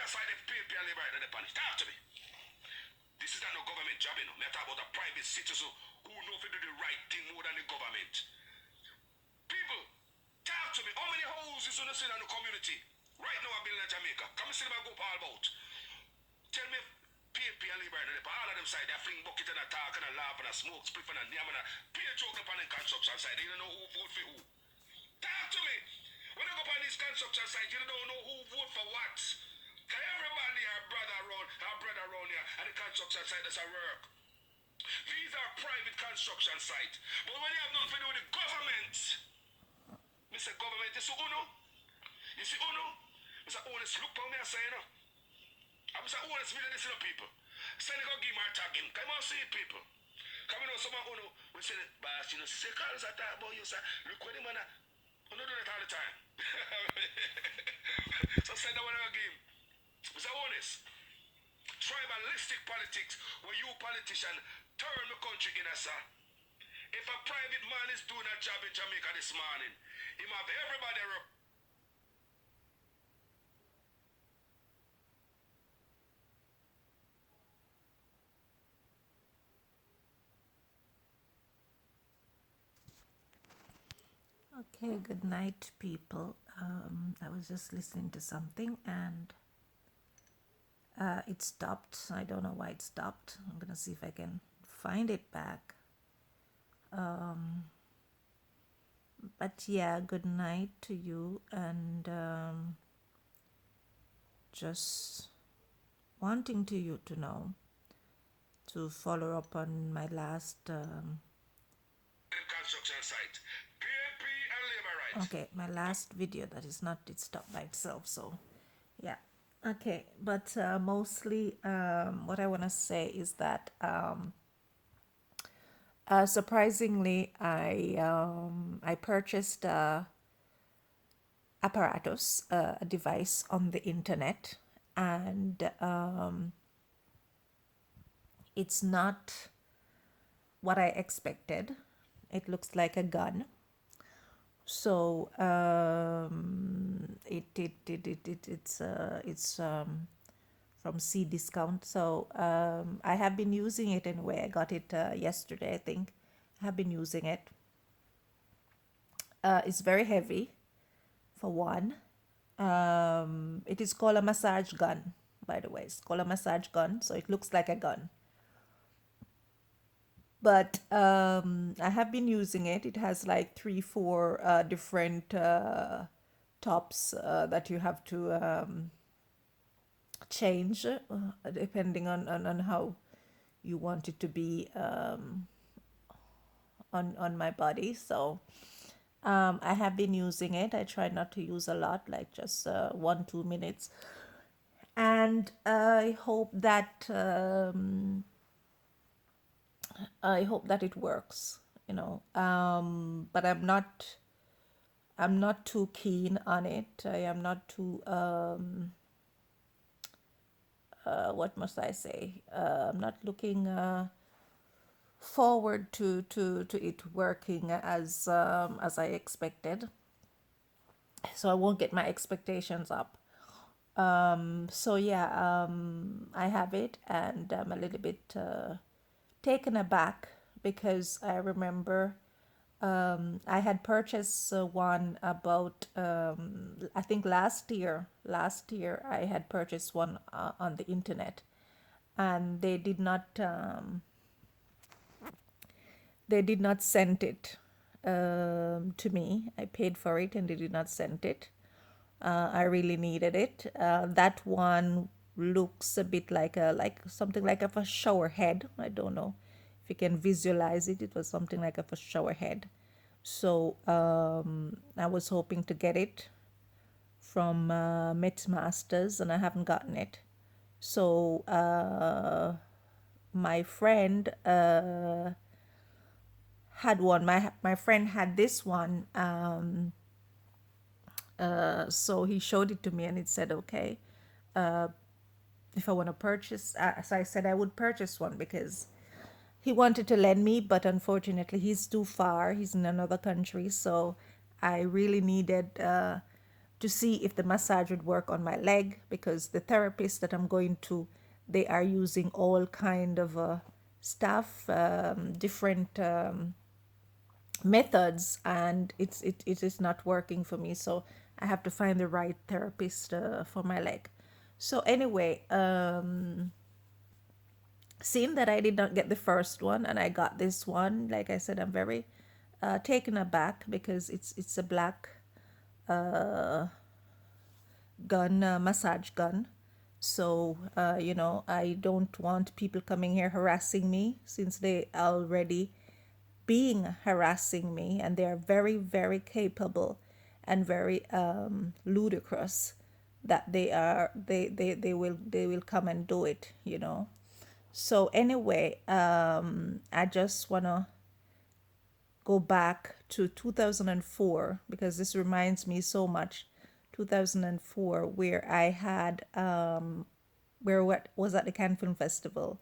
That's why they pay and live right in the punish. Talk to me. This is not no government job, you know. Me talk about a private citizen who know if to do the right thing more than the government. People, talk to me. How many houses you see in the community? Right now, I'm building in Jamaica. Come and see them go all about. Tell me, PAP and Liberty, all of them side, they fling bucket and a talk and a laugh and a smoke, spliff and a yam and a pay joke upon the construction side. They don't know who vote for who. Talk to me. When I go up on this construction site, you don't know who vote for what. Cause everybody are brother around here, and the construction site does a work. These are private construction sites. But when you have nothing to do with the government, Mr. Government, you see Uno? You see Uno? Mr. Honest, look for me and say, you know. I'm Mr. Honest, me listen to people. Say they go give me a tag him. Come on, see people. Come on, some of Uno, we say, boss, you know, say, Carlos, I talk about you, sir. Look what the man, Uno do that all the time. So say that when I give him. Mr. Honest, tribalistic politics where you politician turn the country in a sir. If a private man is doing a job in Jamaica this morning, he have everybody Okay, good night, people. I was just listening to something and it stopped. I don't know why it stopped. I'm gonna see if I can find it back. But yeah, good night to you, and just wanting to you to know to follow up on my last construction site. PAP and labor rights. okay, my last video that is not, it stopped by itself, so yeah. Okay, but mostly what I want to say is that surprisingly I purchased apparatus, a device on the internet, and it's not what I expected. It looks like a gun. So it's from C Discount. So I have been using it anyway. I got it yesterday, I think. I have been using it. It's very heavy, for one. It is called a massage gun, by the way. It's called a massage gun, so it looks like a gun. But I have been using it. It has like 3-4 different tops that you have to change depending on how you want it to be on my body. So I have been using it. I try not to use a lot, like just 1-2 minutes. And I hope that it works, you know. But I'm not too keen on it. I am not too what must I say? I'm not looking forward to it working as I expected. So I won't get my expectations up. So yeah, I have it, and I'm a little bit taken aback because I remember I had purchased one about I think last year. Last year I had purchased one on the internet, and they did not send it to me. I paid for it and they did not send it. I really needed it. That one looks a bit like something like a shower head. I don't know if you can visualize it. It was something like a shower head. So I was hoping to get it from Masters, and I haven't gotten it. So my friend had one. My friend had this one. So he showed it to me, and it said, okay, if I want to purchase. So I said I would purchase one because he wanted to lend me, but unfortunately he's too far. He's in another country, so I really needed to see if the massage would work on my leg, because the therapist that I'm going to, they are using all kind of stuff, different methods, and it is not working for me. So I have to find the right therapist for my leg. So anyway, seeing that I did not get the first one and I got this one, like I said, I'm very taken aback, because it's a black gun, massage gun. So I don't want people coming here harassing me, since they already being harassing me, and they are very, very capable and very ludicrous, that they will come and do it. So anyway, I just want to go back to 2004, because this reminds me so much. 2004, where I had where what was at the Cannes Film Festival,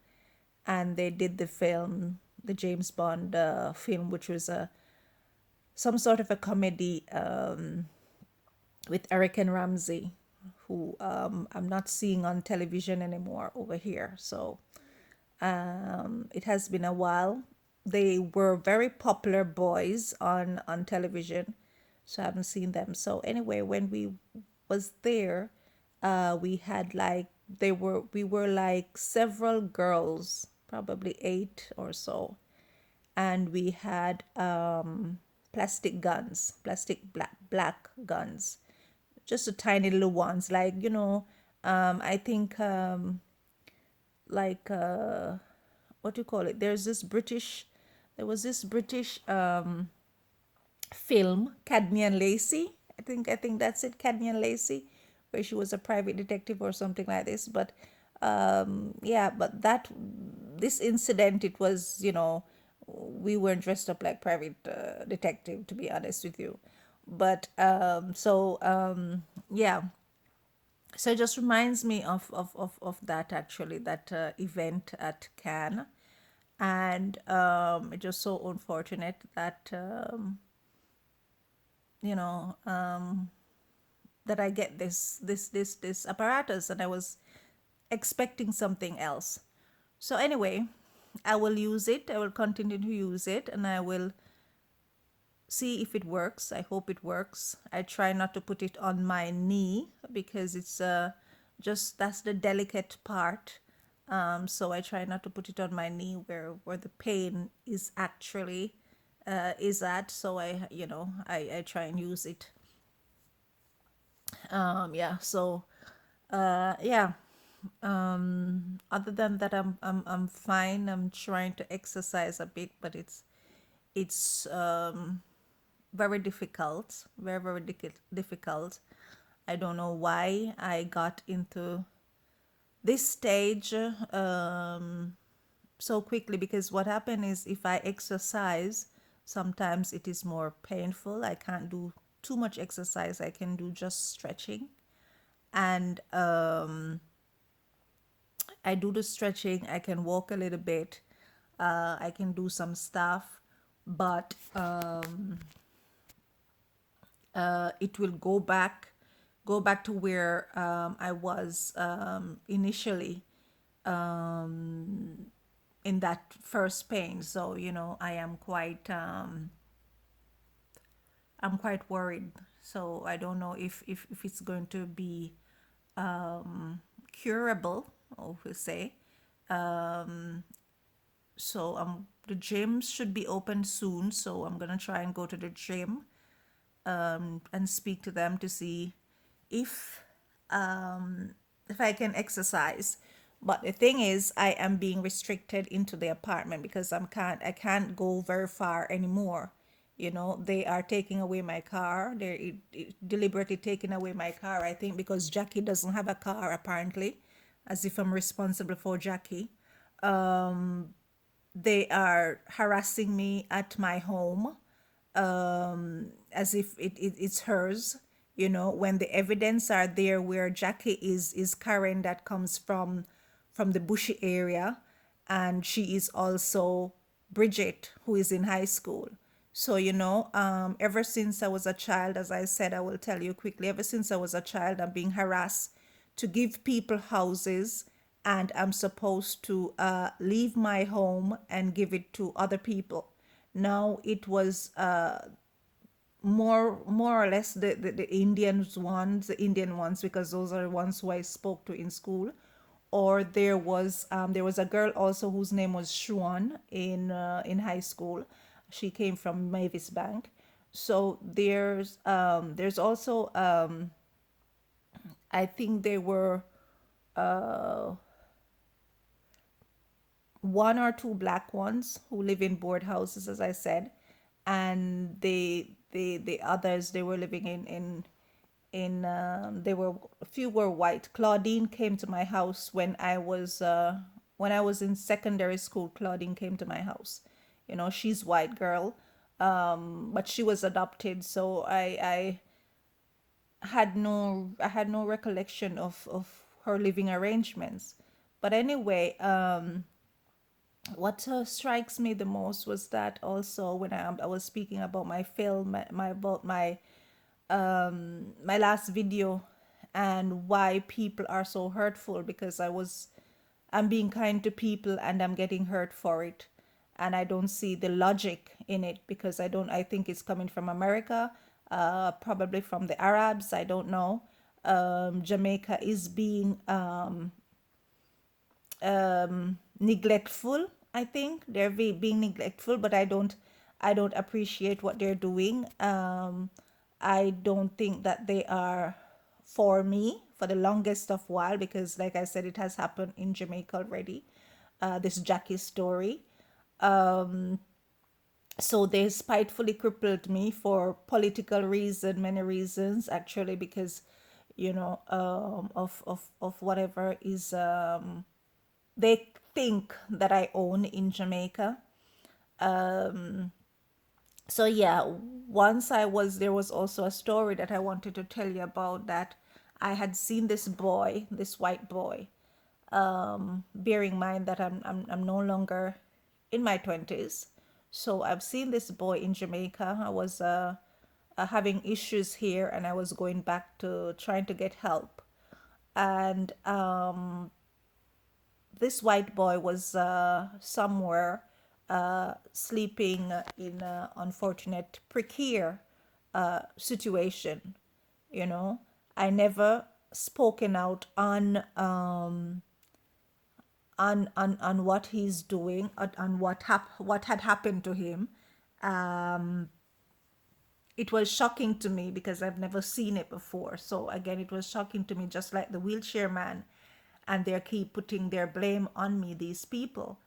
and they did the film, the James Bond film, which was some sort of a comedy with Eric and Ramsey, who I'm not seeing on television anymore over here. So it has been a while. They were very popular boys on television, so I haven't seen them. So anyway, when we was there, we had like we were like several girls, probably 8 or so, and we had plastic guns, plastic black guns, just a tiny little ones, like I think like what do you call it? There was this British film, Cadney and Lacey. I think that's it, Cadney and Lacey, where she was a private detective or something like this. But yeah, but this incident, it was, we weren't dressed up like private detective, to be honest with you. But yeah. So it just reminds me of that, actually, that event at Cannes. And it's just so unfortunate that you know that I get this apparatus, and I was expecting something else. So anyway, I will use it. I will continue to use it, and I will see if it works. I hope it works. I try not to put it on my knee, because it's just, that's the delicate part. So I try not to put it on my knee, where the pain is actually is at. So I try and use it. Yeah. So yeah. Other than that, I'm fine. I'm trying to exercise a bit, but it's very difficult, very, very difficult. I don't know why I got into this stage so quickly, because what happened is, if I exercise, sometimes it is more painful. I can't do too much exercise. I can do just stretching, and I do the stretching. I can walk a little bit. I can do some stuff, but it will go back to where I was initially in that first pain. So I'm quite worried. So I don't know if it's going to be curable, or we say. So the gyms should be open soon. So I'm gonna try and go to the gym and speak to them to see if if I can exercise. But the thing is, I am being restricted into the apartment, because I can't go very far anymore. They are taking away my car. They're deliberately taking away my car, I think, because Jackie doesn't have a car, apparently, as if I'm responsible for Jackie. They are harassing me at my home, as if it's hers. When the evidence are there, where Jackie is Karen, that comes from the Bushy area, and she is also Bridget, who is in high school. So, ever since I was a child, as I said, I will tell you quickly, ever since I was a child, I'm being harassed to give people houses, and I'm supposed to leave my home and give it to other people. Now, it was more or less the Indian ones, because those are the ones who I spoke to in school. Or there was a girl also whose name was Shuan in high school. She came from Mavis Bank. So there's also I think there were one or two black ones who live in board houses, as I said, and the others, they were living in they were, a few were white. Claudine came to my house when I was in secondary school. Claudine came to my house. She's white girl, but she was adopted, so I had no recollection of her living arrangements. But anyway, what strikes me the most was that also when I was speaking about my film, about my last video, and why people are so hurtful, because I'm being kind to people and I'm getting hurt for it, and I don't see the logic in it, because I think it's coming from America, probably from the Arabs, I don't know. Jamaica is being neglectful. I think they're being neglectful, but I don't appreciate what they're doing. I don't think that they are for me for the longest of while, because like I said, it has happened in Jamaica already. This Jackie story. So they spitefully crippled me for political reason, many reasons actually, because of whatever is they think that I own in Jamaica. So yeah, once there was also a story that I wanted to tell you about, that I had seen this boy, this white boy. Bear in mind that I'm no longer in my 20s. So I've seen this boy in Jamaica. I was having issues here, and I was going back to trying to get help. And this white boy was somewhere sleeping in an unfortunate, precarious situation. You know, I never spoken out on what he's doing, on what had happened to him. It was shocking to me because I've never seen it before. So again, it was shocking to me, just like the wheelchair man, and they keep putting their blame on me, these people,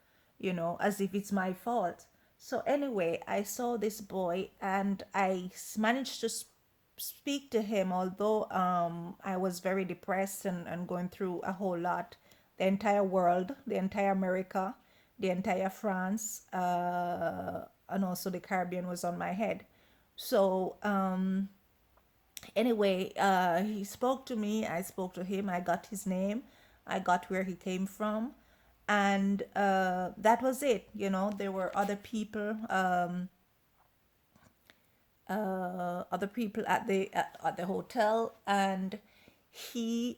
as if it's my fault. So anyway, I saw this boy, and I managed to speak to him, although I was very depressed and going through a whole lot. The entire world, the entire America, the entire France, and also the Caribbean was on my head. So anyway, he spoke to me. I spoke to him. I got his name. I got where he came from, and that was it. There were other people at the hotel, and he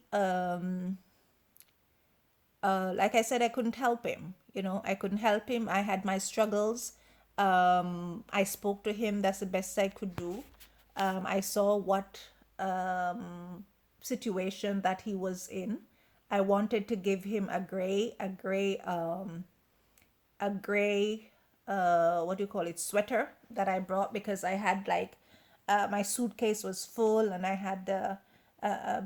like I said, I couldn't help him. I couldn't help him. I had my struggles. I spoke to him. That's the best I could do. I saw what situation that he was in. I wanted to give him a gray, what do you call it, sweater that I brought, because I had like my suitcase was full, and I had a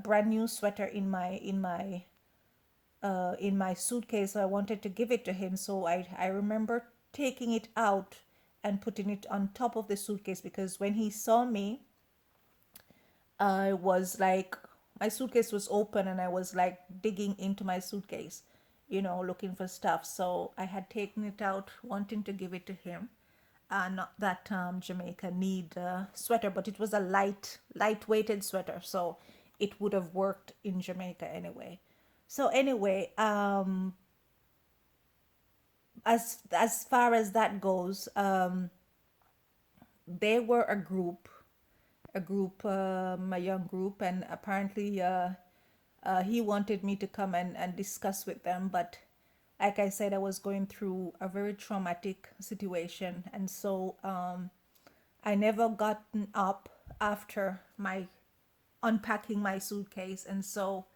brand new sweater in my suitcase. So I wanted to give it to him. So I remember taking it out and putting it on top of the suitcase, because when he saw me, I was like, my suitcase was open, and I was like digging into my suitcase, looking for stuff. So I had taken it out, wanting to give it to him. Not that Jamaica need sweater, but it was a light-weighted sweater, so it would have worked in Jamaica anyway. So anyway, as far as that goes, they were a young group, and apparently he wanted me to come and discuss with them. But like I said, I was going through a very traumatic situation, and so I never gotten up after my unpacking my suitcase, and so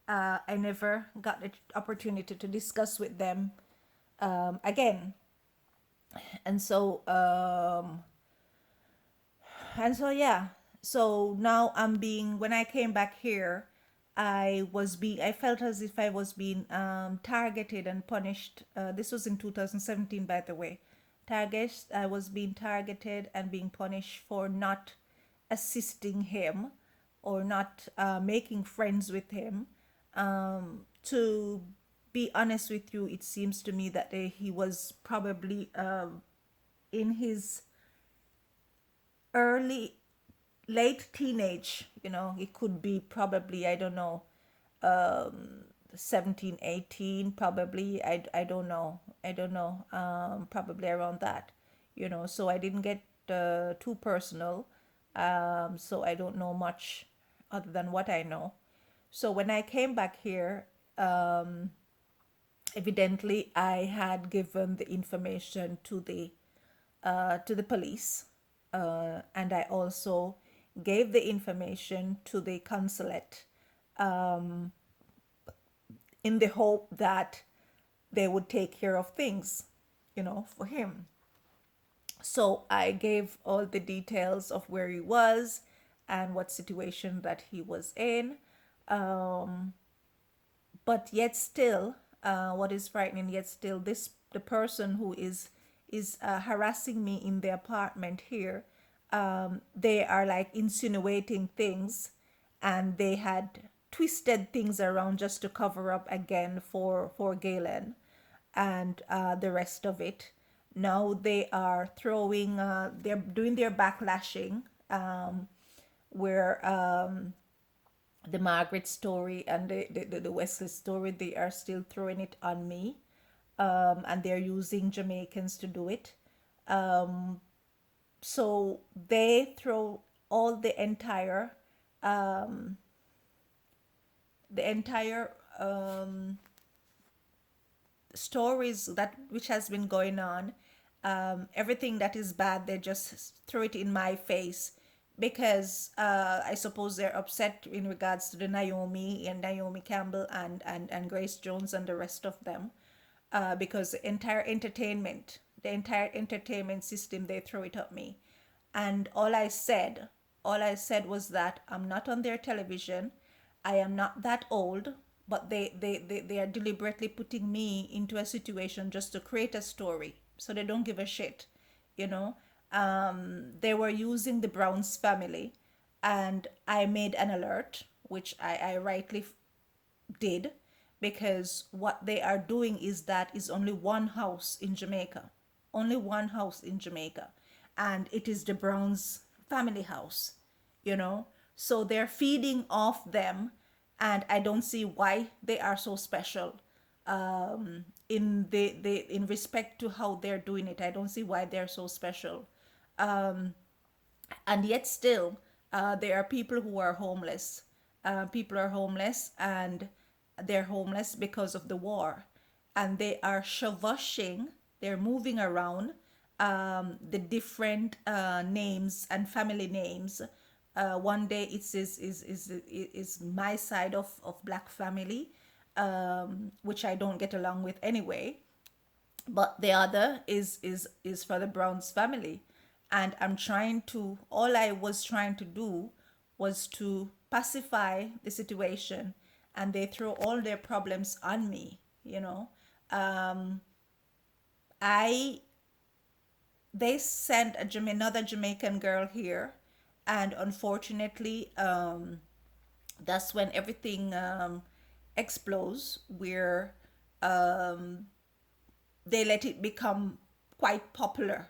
I never got the opportunity to discuss with them again. And so yeah, so now I'm being, when I came back here, I felt as if I was being targeted and punished. This was in 2017, by the way. I was being targeted and being punished for not assisting him, or not making friends with him. To be honest with you, it seems to me that he was probably in his early late teenage. It could be probably, I don't know, 17, 18, probably. I don't know. Probably around that. So I didn't get too personal. So I don't know much other than what I know. So when I came back here, evidently I had given the information to the police, and I also gave the information to the consulate, in the hope that they would take care of things, for him. So I gave all the details of where he was and what situation that he was in. But yet still, what is frightening, yet still, the person who is harassing me in the apartment here, they are like insinuating things, and they had twisted things around just to cover up again for Galen and the rest of it. Now they are they're doing their backlashing, where the Margaret story and the Wesley story, they are still throwing it on me, and they're using Jamaicans to do it. So they throw all the entire stories that which has been going on, everything that is bad, they just throw it in my face, because I suppose they're upset in regards to the Naomi Campbell and Grace Jones and the rest of them, because the entire entertainment system, they throw it at me. And all I said was that I'm not on their television. I am not that old, but they are deliberately putting me into a situation just to create a story. So they don't give a shit, you know. They were using the Browns family, and I made an alert, which I rightly did, because what they are doing is only one house in Jamaica. Only one house in Jamaica. And it is the Browns family house, you know. So they're feeding off them, and I don't see why they are so special. In respect to how they're doing it, I don't see why they're so special. And yet still, there are people who are homeless. People are homeless, and they're homeless because of the war, and they are shavashing, they're moving around the different names and family names. One day it is my side of black family, which I don't get along with anyway, but the other is for the Browns family. And all I was trying to do was to pacify the situation, and they throw all their problems on me, you know. I They sent another Jamaican girl here, and unfortunately, that's when everything explodes, where they let it become quite popular,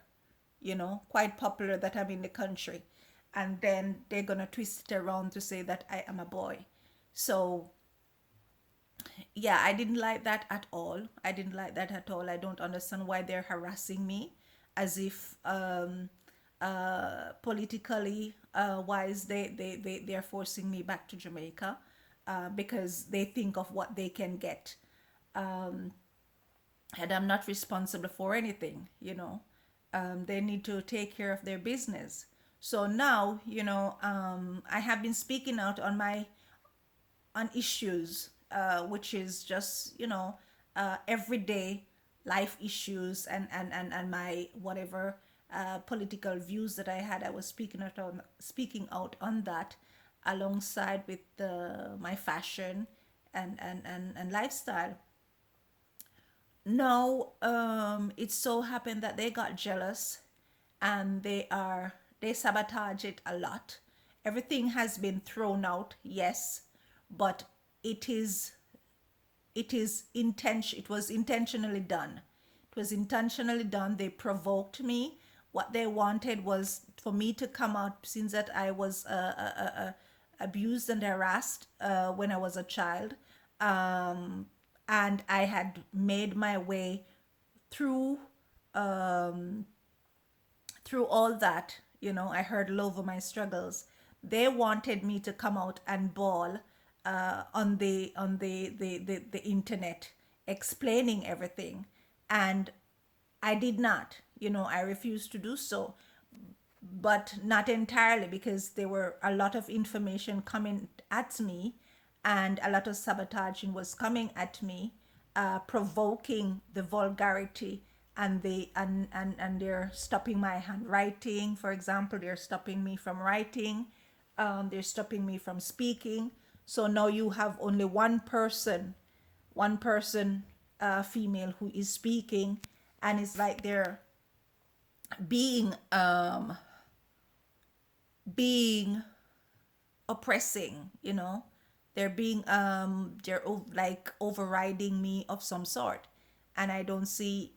quite popular that I'm in the country. And then they're gonna twist it around to say that I am a boy. So yeah, I didn't like that at all. I didn't like that at all. I don't understand why they're harassing me as if politically wise, they're forcing me back to Jamaica because they think of what they can get. And I'm not responsible for anything, you know. They need to take care of their business. So now, you know, I have been speaking out on my on issues, which is just, you know, everyday life issues and my whatever political views that I had. I was speaking out on that alongside with my fashion and lifestyle. Now, it so happened that they got jealous and they sabotage it a lot. Everything has been thrown out, yes, but it is it was intentionally done. It was intentionally done. They provoked me. What they wanted was for me to come out, since that I was abused and harassed when I was a child. And I had made my way through through all that. You know, I heard over my struggles. They wanted me to come out and bawl on the internet, explaining everything, and I did not. You know, I refused to do so, but not entirely, because there were a lot of information coming at me and a lot of sabotaging was coming at me, provoking the vulgarity, and they're stopping my handwriting. For example, they're stopping me from writing, they're stopping me from speaking. So now you have only one person, female, who is speaking, and it's like they're being being oppressing, you know. They're being like overriding me of some sort, and I don't see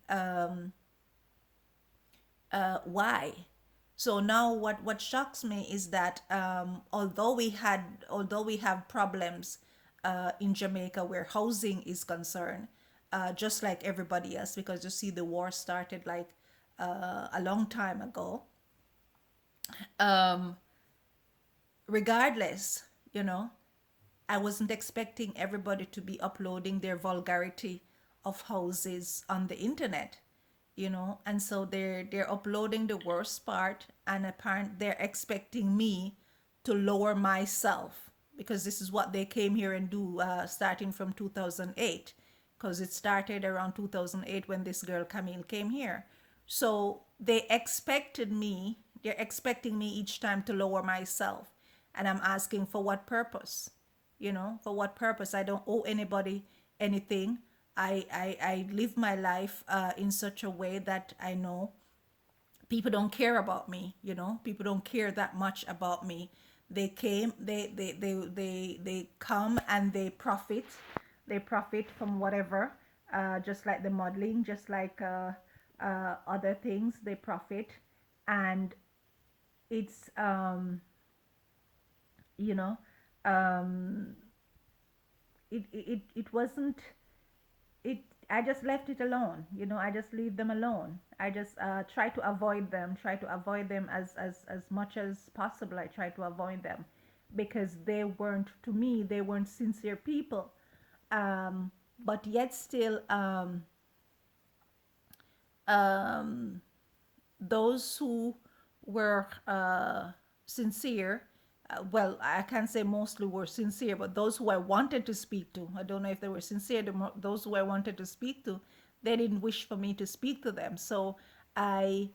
why. So now what shocks me is that although we have problems in Jamaica where housing is concerned, just like everybody else, because you see the war started like a long time ago. Regardless, you know, I wasn't expecting everybody to be uploading their vulgarity of houses on the internet, you know, and so they're uploading the worst part, and apparently they're expecting me to lower myself, because this is what they came here and do, starting from 2008, because it started around 2008 when this girl Camille came here. So they're expecting me each time to lower myself, and I'm asking, for what purpose? You know, for what purpose? I don't owe anybody anything. I live my life in such a way that I know people don't care about me. You know, people don't care that much about me. They come and they profit from whatever, just like the modeling, just like other things, they profit. And it's you know, it wasn't it I just left it alone. You know, I just leave them alone. I just try to avoid them as much as possible. I try to avoid them because they weren't, to me, they weren't sincere people. But yet still, those who were sincere, well, I can't say mostly were sincere, but those who I wanted to speak to, I don't know if they were sincere, those who I wanted to speak to, they didn't wish for me to speak to them. So I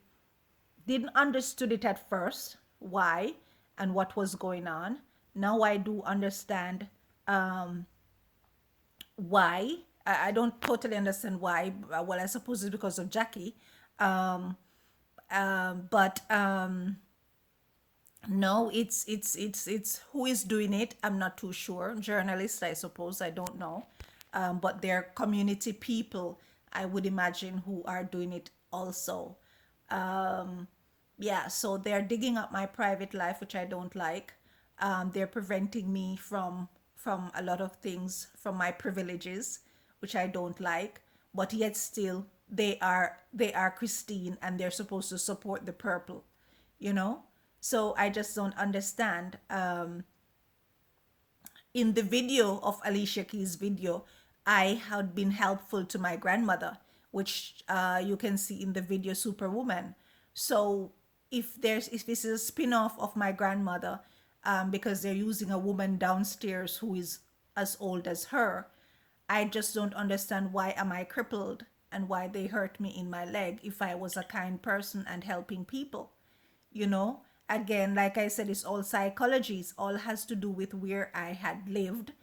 didn't understood it at first, why and what was going on. Now I do understand why. I don't totally understand why. Well, I suppose it's because of Jackie. But no, it's who is doing it. I'm not too sure. Journalists, I suppose. I don't know. But they're community people, I would imagine, who are doing it also. Yeah, so they're digging up my private life, which I don't like. They're preventing me from a lot of things, from my privileges, which I don't like. But yet still, they are Christine, and they're supposed to support the purple. you know? So I just don't understand. In the video of Alicia Keys' video, I had been helpful to my grandmother, which you can see in the video Superwoman. So if this is a spin-off of my grandmother, because they're using a woman downstairs who is as old as her, I just don't understand why am I crippled and why they hurt me in my leg if I was a kind person and helping people. you know Again, like I said, it's all psychology. It's all has to do with where I had lived.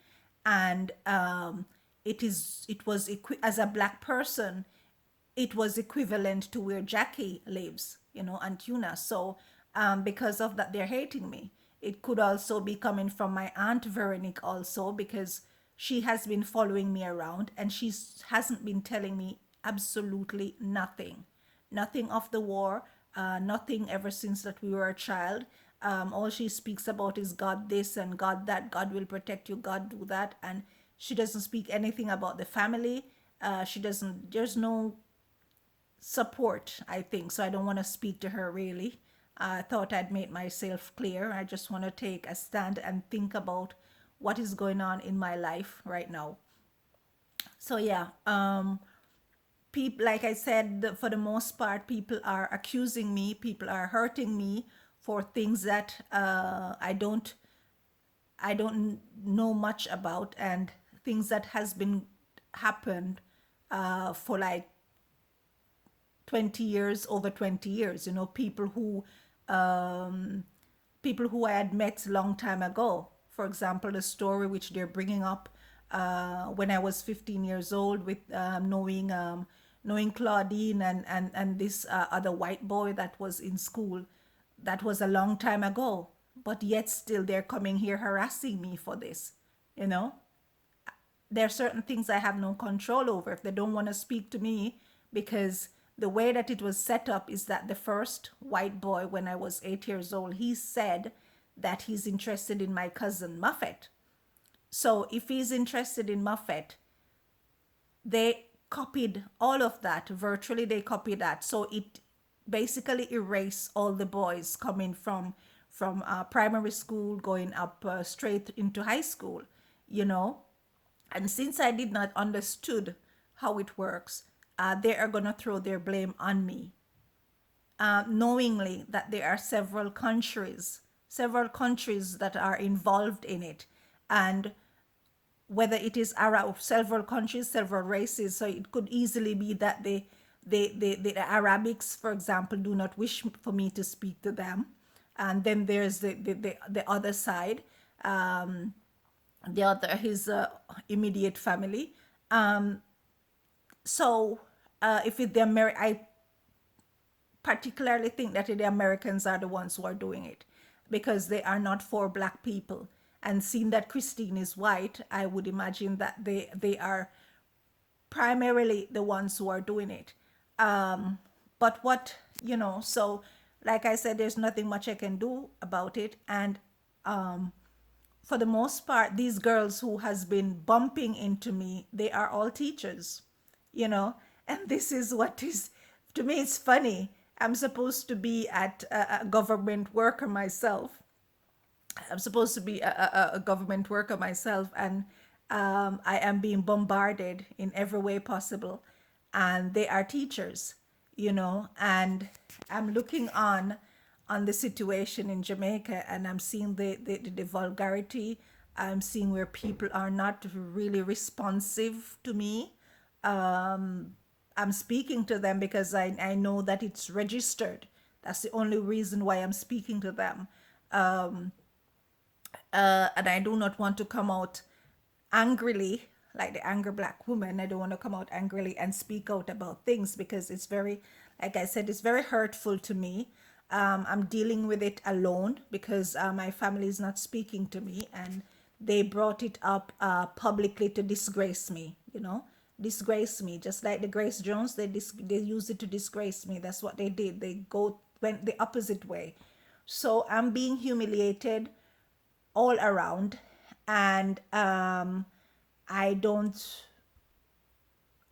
And as a black person, it was equivalent to where Jackie lives, and Tuna. So because of that, they're hating me. It could also be coming from my aunt Veronique also, because she has been following me around and she hasn't been telling me absolutely nothing. Nothing of the war, nothing ever since that we were a child. All she speaks about is God this and God that, God will protect you, God do that. And she doesn't speak anything about the family. There's no support, I think. So I don't want to speak to her really. I thought I'd made myself clear. I just want to take a stand and think about what is going on in my life right now. So yeah, people, like I said, for the most part, people are accusing me, people are hurting me for things that I don't know much about, and things that has been happened for like 20 years, over 20 years, people who I had met a long time ago. For example, the story which they're bringing up when I was 15 years old, with knowing Claudine and this other white boy that was in school. That was a long time ago, but yet still they're coming here harassing me for this. You know, there are certain things I have no control over. If they don't want to speak to me, because the way that it was set up is that the first white boy, when I was 8 years old, he said that he's interested in my cousin Muffet. So if he's interested in Muffet, they copied all of that. Virtually, they copied that. So it basically erased all the boys coming from primary school, going up straight into high school, you know. And since I did not understood how it works, they are going to throw their blame on me, knowingly that there are several countries that are involved in it. And whether it is Arab, several countries, several races, so it could easily be that the Arabics, for example, do not wish for me to speak to them. And then there's the other side, his immediate family. So if it's I particularly think that the Americans are the ones who are doing it, because they are not for black people. And seeing that Christine is white, I would imagine that they are primarily the ones who are doing it. But so like I said, there's nothing much I can do about it. And for the most part, these girls who has been bumping into me, they are all teachers, and this is what is, to me, it's funny. I'm supposed to be a government worker myself. I'm supposed to be a government worker myself, and I am being bombarded in every way possible. And they are teachers, and I'm looking on the situation in Jamaica, and I'm seeing the vulgarity. I'm seeing where people are not really responsive to me. I'm speaking to them because I know that it's registered. That's the only reason why I'm speaking to them. And I do not want to come out angrily, like the angry black woman. I don't want to come out angrily and speak out about things, because it's very, like I said, it's very hurtful to me. I'm dealing with it alone, because my family is not speaking to me, and they brought it up publicly to disgrace me, disgrace me, just like the Grace Jones. They used it to disgrace me. That's what they did. They went the opposite way. So I'm being humiliated all around, and I don't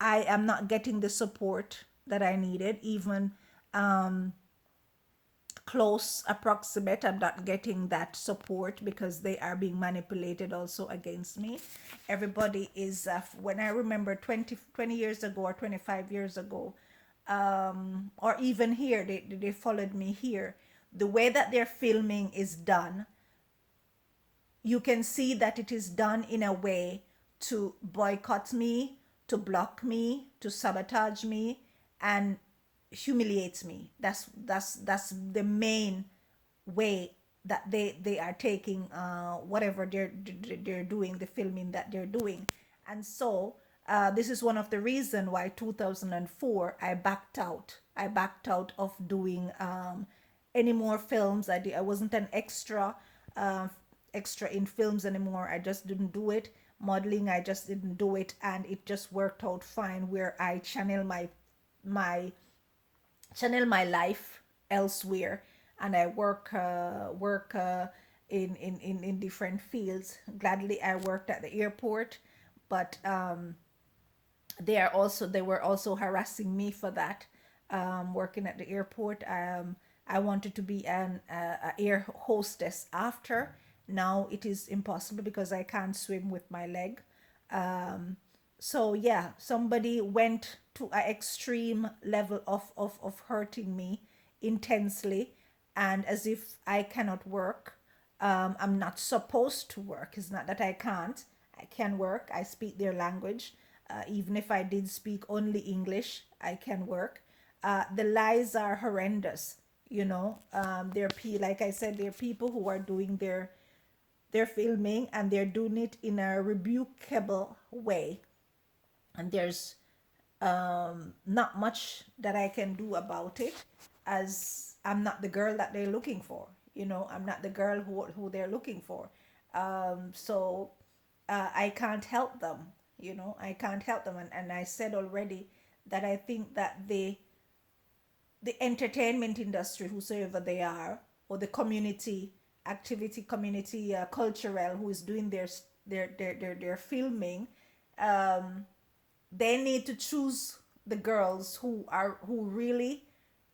I am not getting the support that I needed. Even close approximate. I'm not getting that support because they are being manipulated also against me. Everybody is when I remember 20 years ago or 25 years ago, or even here, they followed me here. The way that they're filming is done, you can see that it is done in a way to boycott me, to block me, to sabotage me, and humiliates me. That's the main way that they are taking whatever they're doing, the filming that they're doing. And so this is one of the reason why 2004 I backed out. I backed out of doing any more films. I wasn't an extra in films anymore. I just didn't do it. Modeling, I just didn't do it, and it just worked out fine where I channel my life elsewhere, and I work in different fields. Gladly, I worked at the airport, but they were also harassing me for that. Working at the airport, I wanted to be an air hostess after. Now it is impossible because I can't swim with my leg. So yeah, somebody went to an extreme level of hurting me intensely, and as if I cannot work. I'm not supposed to work. It's not that I can't. I can work. I speak their language. Even if I did speak only English, I can work. The lies are horrendous. You know, like I said, there are people who are doing their filming, and they're doing it in a rebukable way, and there's not much that I can do about it, as I'm not the girl that they're looking for. You know, I'm not the girl who they're looking for. So I can't help them. You know, I can't help them. And I said already that I think that the entertainment industry, whosoever they are, or the community activity, community cultural, who is doing their filming, they need to choose the girls who really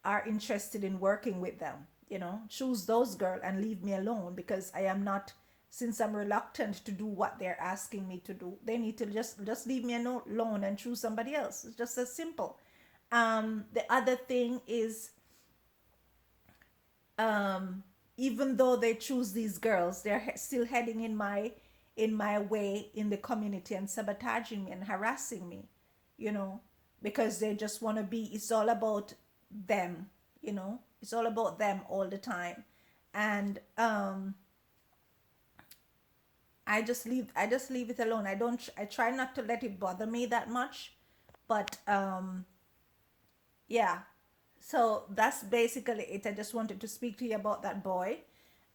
are interested in working with them. You know, choose those girls and leave me alone, because I am not. Since I'm reluctant to do what they're asking me to do, they need to just leave me alone and choose somebody else. It's just as simple. The other thing is, even though they choose these girls, they're still heading in my way in the community and sabotaging me and harassing me, you know, because they just want to be. It's all about them, you know. It's all about them all the time, and I just leave it alone. I try not to let it bother me that much, but yeah. So that's basically it. I just wanted to speak to you about that boy.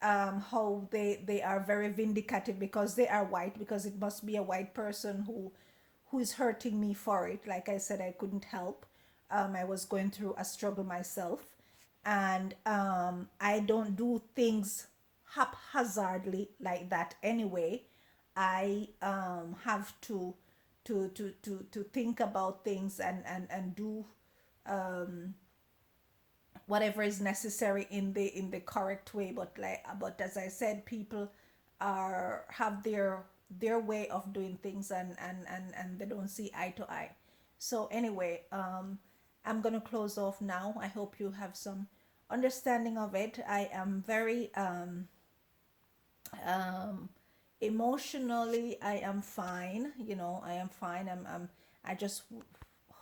How they are very vindicative because they are white, because it must be a white person who is hurting me for it. Like I said, I couldn't help. I was going through a struggle myself, and I don't do things haphazardly like that anyway. I have to think about things and do whatever is necessary in the correct way. But as I said, people have their way of doing things, and they don't see eye to eye. So anyway, I'm gonna close off now. I hope you have some understanding of it. I am very emotionally, I am fine. You know, I am fine. I just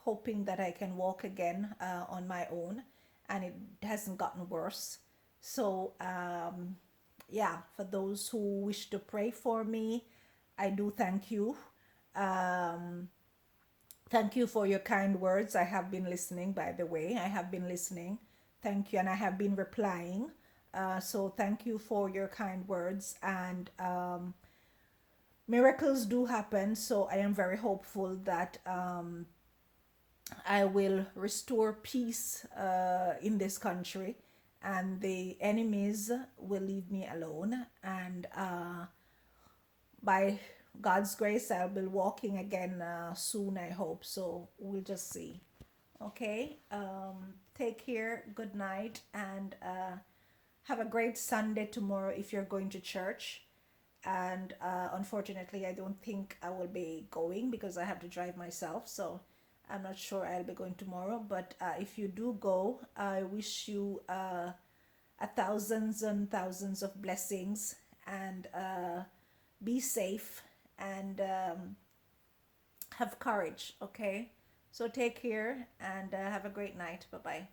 hoping that I can walk again on my own, and it hasn't gotten worse. So yeah, for those who wish to pray for me, I do thank you. Thank you for your kind words. I have been listening, by the way. I have been listening. Thank you, and I have been replying. So thank you for your kind words, and miracles do happen. So I am very hopeful that I will restore peace in this country, and the enemies will leave me alone. And by God's grace, I'll be walking again soon, I hope. So we'll just see. Okay. Take care. Good night. And have a great Sunday tomorrow if you're going to church. And unfortunately, I don't think I will be going because I have to drive myself. So I'm not sure I'll be going tomorrow. But if you do go, I wish you thousands and thousands of blessings, and be safe, and have courage. Okay, so take care, and have a great night. Bye bye.